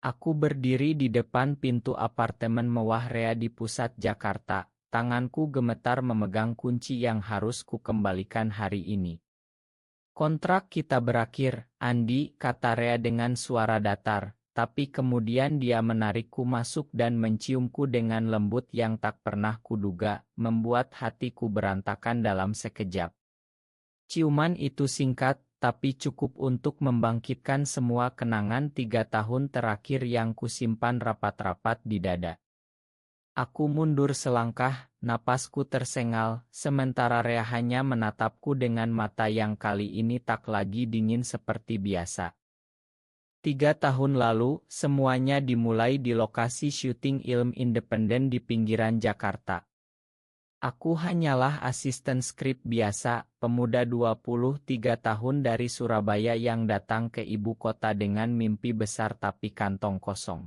Aku berdiri di depan pintu apartemen mewah Rea di pusat Jakarta. Tanganku gemetar memegang kunci yang harus kukembalikan hari ini. Kontrak kita berakhir, Andi, kata Rea dengan suara datar, tapi kemudian dia menarikku masuk dan menciumku dengan lembut yang tak pernah kuduga, membuat hatiku berantakan dalam sekejap. Ciuman itu singkat, tapi cukup untuk membangkitkan semua kenangan 3 tahun terakhir yang kusimpan rapat-rapat di dada. Aku mundur selangkah, napasku tersengal, sementara Rea hanya menatapku dengan mata yang kali ini tak lagi dingin seperti biasa. 3 tahun lalu, semuanya dimulai di lokasi syuting film independen di pinggiran Jakarta. Aku hanyalah asisten skrip biasa, pemuda 23 tahun dari Surabaya yang datang ke ibu kota dengan mimpi besar tapi kantong kosong.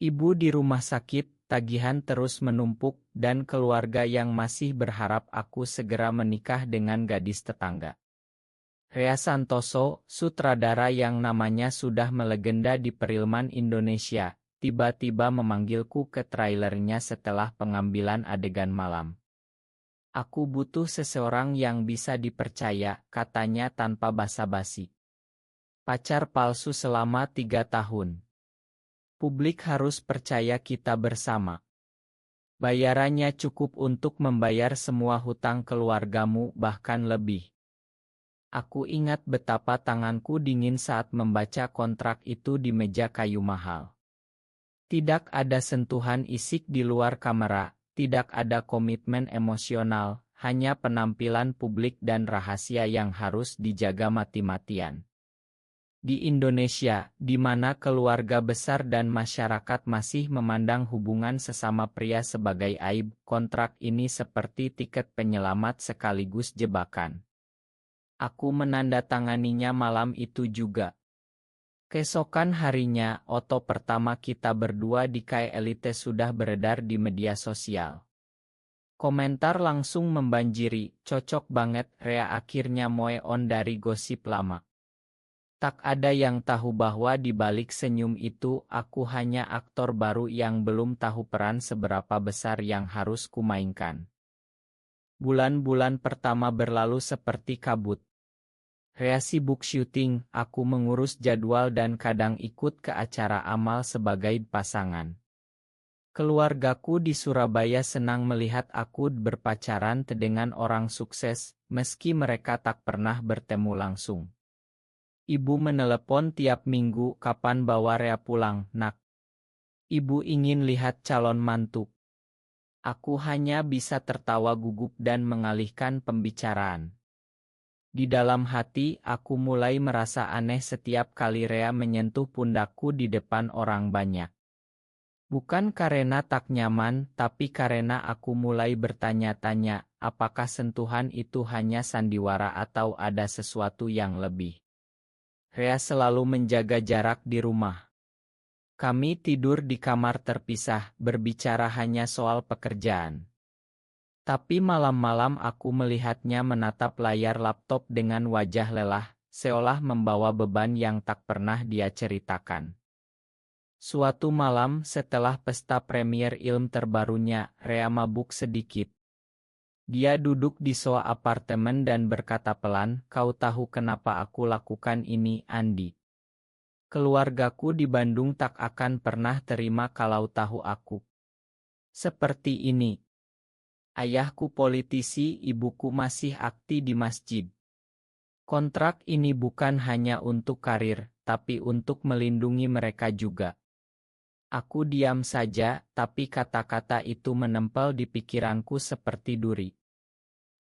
Ibu di rumah sakit, tagihan terus menumpuk, dan keluarga yang masih berharap aku segera menikah dengan gadis tetangga. Rea Santoso, sutradara yang namanya sudah melegenda di perfilman Indonesia, tiba-tiba memanggilku ke trailernya setelah pengambilan adegan malam. Aku butuh seseorang yang bisa dipercaya, katanya tanpa basa-basi. Pacar palsu selama 3 tahun. Publik harus percaya kita bersama. Bayarannya cukup untuk membayar semua hutang keluargamu, bahkan lebih. Aku ingat betapa tanganku dingin saat membaca kontrak itu di meja kayu mahal. Tidak ada sentuhan isik di luar kamera, tidak ada komitmen emosional, hanya penampilan publik dan rahasia yang harus dijaga mati-matian. Di Indonesia, di mana keluarga besar dan masyarakat masih memandang hubungan sesama pria sebagai aib, kontrak ini seperti tiket penyelamat sekaligus jebakan. Aku menandatanganinya malam itu juga. Keesokan harinya, foto pertama kita berdua di Kai Elite sudah beredar di media sosial. Komentar langsung membanjiri, cocok banget, Rea akhirnya move on dari gosip lama. Tak ada yang tahu bahwa di balik senyum itu, aku hanya aktor baru yang belum tahu peran seberapa besar yang harus kumainkan. Bulan-bulan pertama berlalu seperti kabut. Rea sibuk syuting, aku mengurus jadwal dan kadang ikut ke acara amal sebagai pasangan. Keluargaku di Surabaya senang melihat aku berpacaran dengan orang sukses, meski mereka tak pernah bertemu langsung. Ibu menelepon tiap minggu, kapan bawa Rea pulang, nak? Ibu ingin lihat calon mantu. Aku hanya bisa tertawa gugup dan mengalihkan pembicaraan. Di dalam hati, aku mulai merasa aneh setiap kali Rea menyentuh pundakku di depan orang banyak. Bukan karena tak nyaman, tapi karena aku mulai bertanya-tanya, apakah sentuhan itu hanya sandiwara atau ada sesuatu yang lebih. Rea selalu menjaga jarak di rumah. Kami tidur di kamar terpisah, berbicara hanya soal pekerjaan. Tapi malam-malam aku melihatnya menatap layar laptop dengan wajah lelah, seolah membawa beban yang tak pernah dia ceritakan. Suatu malam setelah pesta premier film terbarunya, Rea mabuk sedikit. Dia duduk di sofa apartemen dan berkata pelan, "Kau tahu kenapa aku lakukan ini, Andi? Keluargaku di Bandung tak akan pernah terima kalau tahu aku seperti ini. Ayahku politisi, ibuku masih aktif di masjid. Kontrak ini bukan hanya untuk karir, tapi untuk melindungi mereka juga." Aku diam saja, tapi kata-kata itu menempel di pikiranku seperti duri.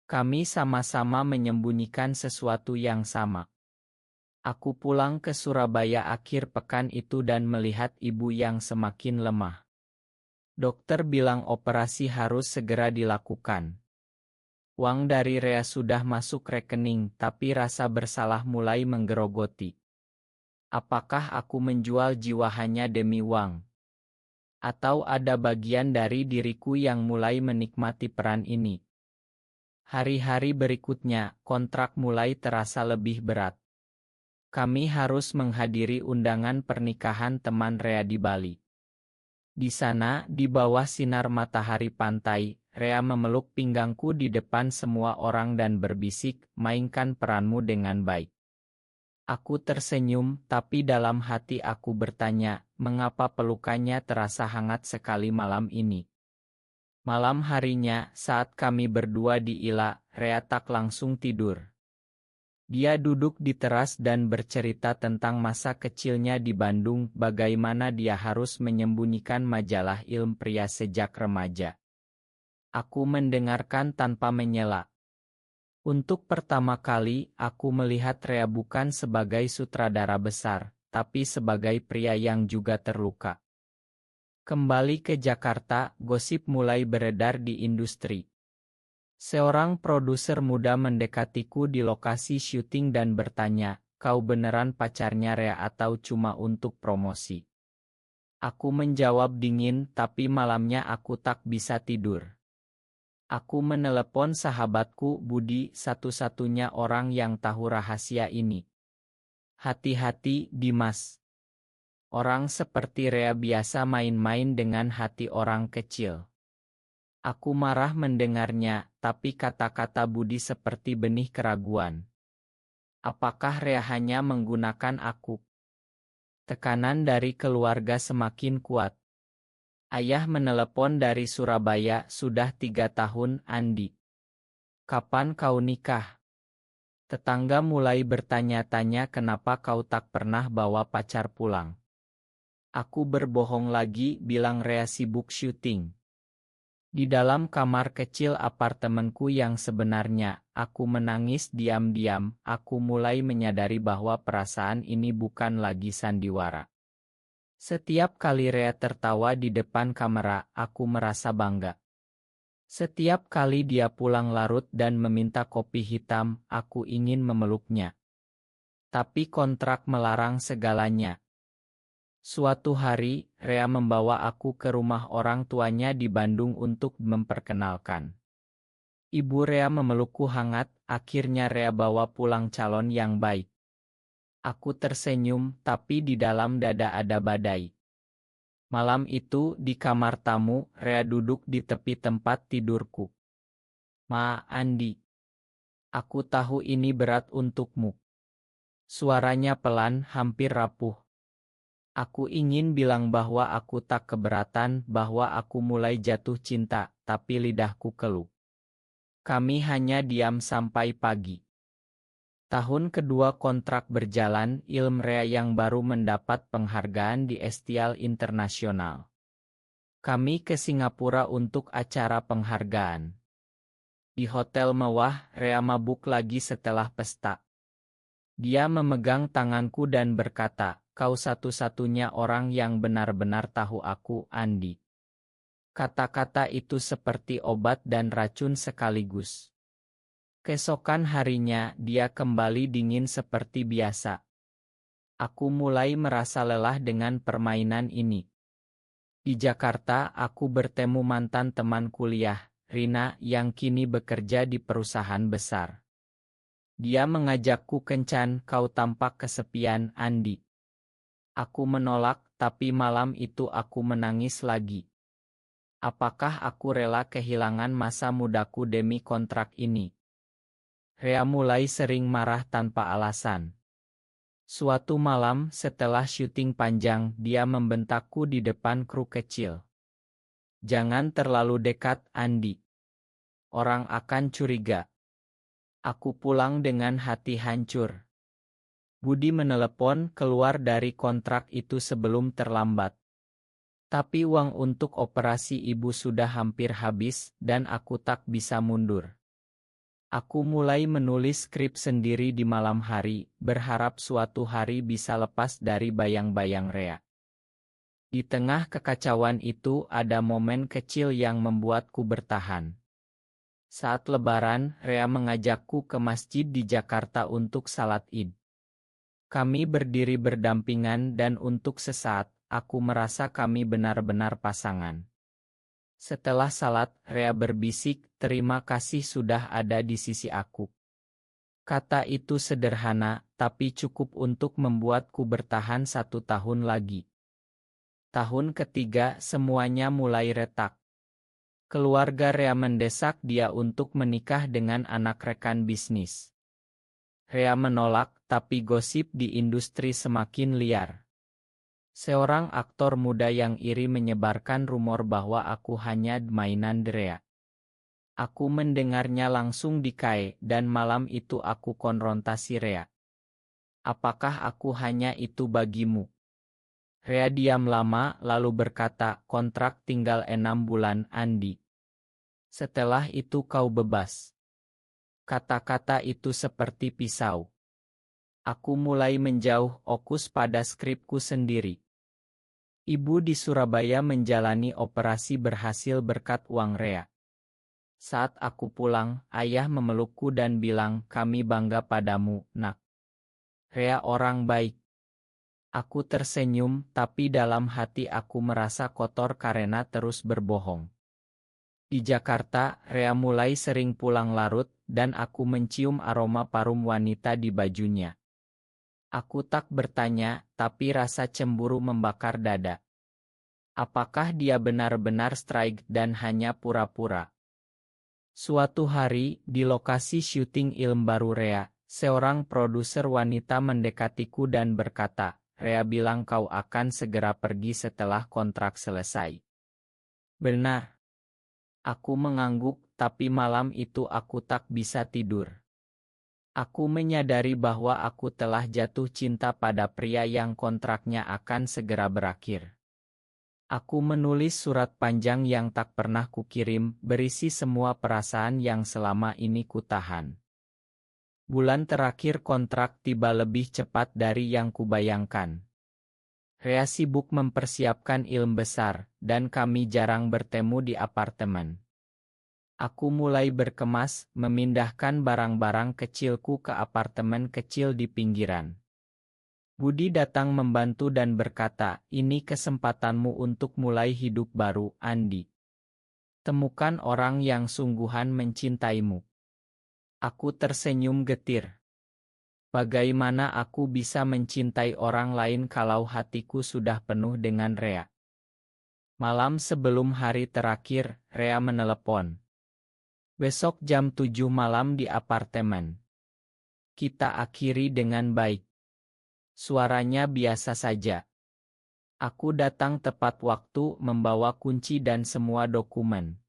Kami sama-sama menyembunyikan sesuatu yang sama. Aku pulang ke Surabaya akhir pekan itu dan melihat ibu yang semakin lemah. Dokter bilang operasi harus segera dilakukan. Uang dari Rea sudah masuk rekening, tapi rasa bersalah mulai menggerogoti. Apakah aku menjual jiwa hanya demi uang? Atau ada bagian dari diriku yang mulai menikmati peran ini? Hari-hari berikutnya, kontrak mulai terasa lebih berat. Kami harus menghadiri undangan pernikahan teman Rea di Bali. Di sana, di bawah sinar matahari pantai, Rea memeluk pinggangku di depan semua orang dan berbisik, mainkan peranmu dengan baik. Aku tersenyum, tapi dalam hati aku bertanya, mengapa pelukannya terasa hangat sekali malam ini. Malam harinya, saat kami berdua di Ila, Rea tak langsung tidur. Dia duduk di teras dan bercerita tentang masa kecilnya di Bandung, bagaimana dia harus menyembunyikan majalah ilmu pria sejak remaja. Aku mendengarkan tanpa menyela. Untuk pertama kali, aku melihat Rea bukan sebagai sutradara besar, tapi sebagai pria yang juga terluka. Kembali ke Jakarta, gosip mulai beredar di industri. Seorang produser muda mendekatiku di lokasi syuting dan bertanya, "Kau beneran pacarnya Rea atau cuma untuk promosi?" Aku menjawab dingin, tapi malamnya aku tak bisa tidur. Aku menelepon sahabatku Budi, satu-satunya orang yang tahu rahasia ini. "Hati-hati, Dimas. Orang seperti Rea biasa main-main dengan hati orang kecil." Aku marah mendengarnya, tapi kata-kata Budi seperti benih keraguan. Apakah Rea hanya menggunakan aku? Tekanan dari keluarga semakin kuat. Ayah menelepon dari Surabaya, "Sudah 3 tahun, Andi. Kapan kau nikah?" Tetangga mulai bertanya-tanya kenapa kau tak pernah bawa pacar pulang. Aku berbohong lagi, bilang Rea sibuk syuting. Di dalam kamar kecil apartemenku yang sebenarnya, aku menangis diam-diam. Aku mulai menyadari bahwa perasaan ini bukan lagi sandiwara. Setiap kali Rea tertawa di depan kamera, aku merasa bangga. Setiap kali dia pulang larut dan meminta kopi hitam, aku ingin memeluknya. Tapi kontrak melarang segalanya. Suatu hari, Rea membawa aku ke rumah orang tuanya di Bandung untuk memperkenalkan. Ibu Rea memelukku hangat, akhirnya Rea bawa pulang calon yang baik. Aku tersenyum, tapi di dalam dada ada badai. Malam itu, di kamar tamu, Rea duduk di tepi tempat tidurku. "Ma, Andi. Aku tahu ini berat untukmu." Suaranya pelan, hampir rapuh. Aku ingin bilang bahwa aku tak keberatan, bahwa aku mulai jatuh cinta, tapi lidahku keluh. Kami hanya diam sampai pagi. Tahun kedua kontrak berjalan, Rea yang baru mendapat penghargaan di Estial Internasional. Kami ke Singapura untuk acara penghargaan. Di hotel mewah, Rea mabuk lagi setelah pesta. Dia memegang tanganku dan berkata, "Kau satu-satunya orang yang benar-benar tahu aku, Andi." Kata-kata itu seperti obat dan racun sekaligus. Keesokan harinya, dia kembali dingin seperti biasa. Aku mulai merasa lelah dengan permainan ini. Di Jakarta, aku bertemu mantan teman kuliah, Rina, yang kini bekerja di perusahaan besar. Dia mengajakku kencan, "Kau tampak kesepian, Andi." Aku menolak, tapi malam itu aku menangis lagi. Apakah aku rela kehilangan masa mudaku demi kontrak ini? Rea mulai sering marah tanpa alasan. Suatu malam, setelah syuting panjang, dia membentakku di depan kru kecil. "Jangan terlalu dekat, Andi. Orang akan curiga." Aku pulang dengan hati hancur. Budi menelepon keluar dari kontrak itu sebelum terlambat. Tapi uang untuk operasi ibu sudah hampir habis, dan aku tak bisa mundur. Aku mulai menulis skrip sendiri di malam hari, berharap suatu hari bisa lepas dari bayang-bayang Rea. Di tengah kekacauan itu ada momen kecil yang membuatku bertahan. Saat Lebaran, Rea mengajakku ke masjid di Jakarta untuk salat Id. Kami berdiri berdampingan dan untuk sesaat, aku merasa kami benar-benar pasangan. Setelah salat, Rea berbisik, "Terima kasih sudah ada di sisi aku. Kata itu sederhana, tapi cukup untuk membuatku bertahan 1 tahun lagi. Tahun ketiga semuanya mulai retak. Keluarga Rea mendesak dia untuk menikah dengan anak rekan bisnis. Rea menolak, tapi gosip di industri semakin liar. Seorang aktor muda yang iri menyebarkan rumor bahwa aku hanya mainan Rea. Aku mendengarnya langsung di KAE, dan malam itu aku konfrontasi Rea. Apakah aku hanya itu bagimu? Rea diam lama lalu berkata, kontrak tinggal 6 bulan, Andi. Setelah itu kau bebas. Kata-kata itu seperti pisau. Aku mulai menjauh fokus pada skripku sendiri. Ibu di Surabaya menjalani operasi berhasil berkat uang Rea. Saat aku pulang, ayah memelukku dan bilang, kami bangga padamu, nak. Rea orang baik. Aku tersenyum, tapi dalam hati aku merasa kotor karena terus berbohong. Di Jakarta, Rea mulai sering pulang larut, dan aku mencium aroma parfum wanita di bajunya. Aku tak bertanya, tapi rasa cemburu membakar dada. Apakah dia benar-benar strike dan hanya pura-pura? Suatu hari, di lokasi syuting film baru Rea, seorang produser wanita mendekatiku dan berkata, Rea bilang kau akan segera pergi setelah kontrak selesai. Benar. Aku mengangguk, tapi malam itu aku tak bisa tidur. Aku menyadari bahwa aku telah jatuh cinta pada pria yang kontraknya akan segera berakhir. Aku menulis surat panjang yang tak pernah kukirim, berisi semua perasaan yang selama ini kutahan. Bulan terakhir kontrak tiba lebih cepat dari yang kubayangkan. Rea sibuk mempersiapkan ilmu besar, dan kami jarang bertemu di apartemen. Aku mulai berkemas, memindahkan barang-barang kecilku ke apartemen kecil di pinggiran. Budi datang membantu dan berkata, ini kesempatanmu untuk mulai hidup baru, Andi. Temukan orang yang sungguhan mencintaimu. Aku tersenyum getir. Bagaimana aku bisa mencintai orang lain kalau hatiku sudah penuh dengan Rea? Malam sebelum hari terakhir, Rea menelepon. Besok jam 7 malam di apartemen. Kita akhiri dengan baik. Suaranya biasa saja. Aku datang tepat waktu membawa kunci dan semua dokumen.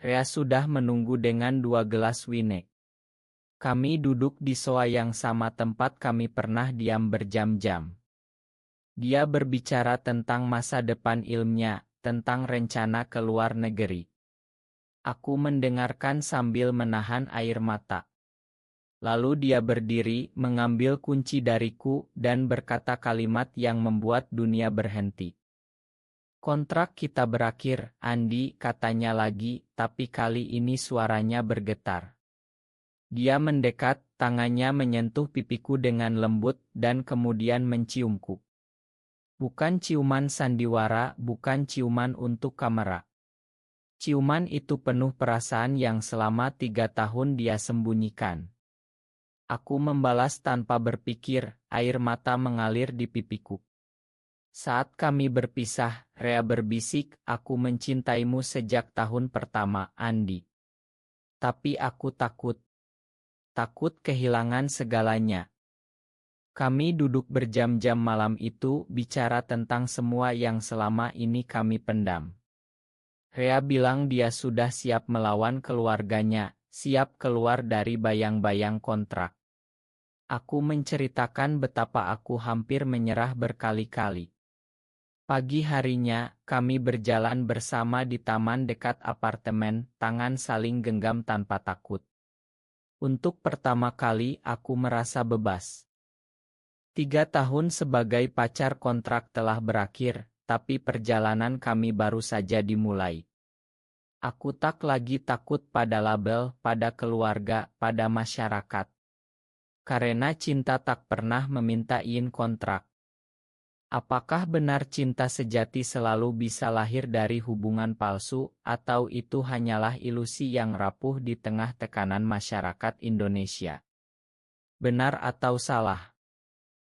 Rea sudah menunggu dengan 2 gelas wine. Kami duduk di sofa yang sama tempat kami pernah diam berjam-jam. Dia berbicara tentang masa depan ilmunya, tentang rencana ke luar negeri. Aku mendengarkan sambil menahan air mata. Lalu dia berdiri, mengambil kunci dariku, dan berkata kalimat yang membuat dunia berhenti. Kontrak kita berakhir, Andi, katanya lagi, tapi kali ini suaranya bergetar. Dia mendekat, tangannya menyentuh pipiku dengan lembut, dan kemudian menciumku. Bukan ciuman sandiwara, bukan ciuman untuk kamera. Ciuman itu penuh perasaan yang selama 3 tahun dia sembunyikan. Aku membalas tanpa berpikir, air mata mengalir di pipiku. Saat kami berpisah, Rea berbisik, aku mencintaimu sejak tahun pertama, Andi. Tapi aku takut. Takut kehilangan segalanya. Kami duduk berjam-jam malam itu, bicara tentang semua yang selama ini kami pendam. Rea bilang dia sudah siap melawan keluarganya, siap keluar dari bayang-bayang kontrak. Aku menceritakan betapa aku hampir menyerah berkali-kali. Pagi harinya, kami berjalan bersama di taman dekat apartemen, tangan saling genggam tanpa takut. Untuk pertama kali aku merasa bebas. 3 tahun sebagai pacar kontrak telah berakhir, tapi perjalanan kami baru saja dimulai. Aku tak lagi takut pada label, pada keluarga, pada masyarakat. Karena cinta tak pernah meminta izin kontrak. Apakah benar cinta sejati selalu bisa lahir dari hubungan palsu, atau itu hanyalah ilusi yang rapuh di tengah tekanan masyarakat Indonesia? Benar atau salah?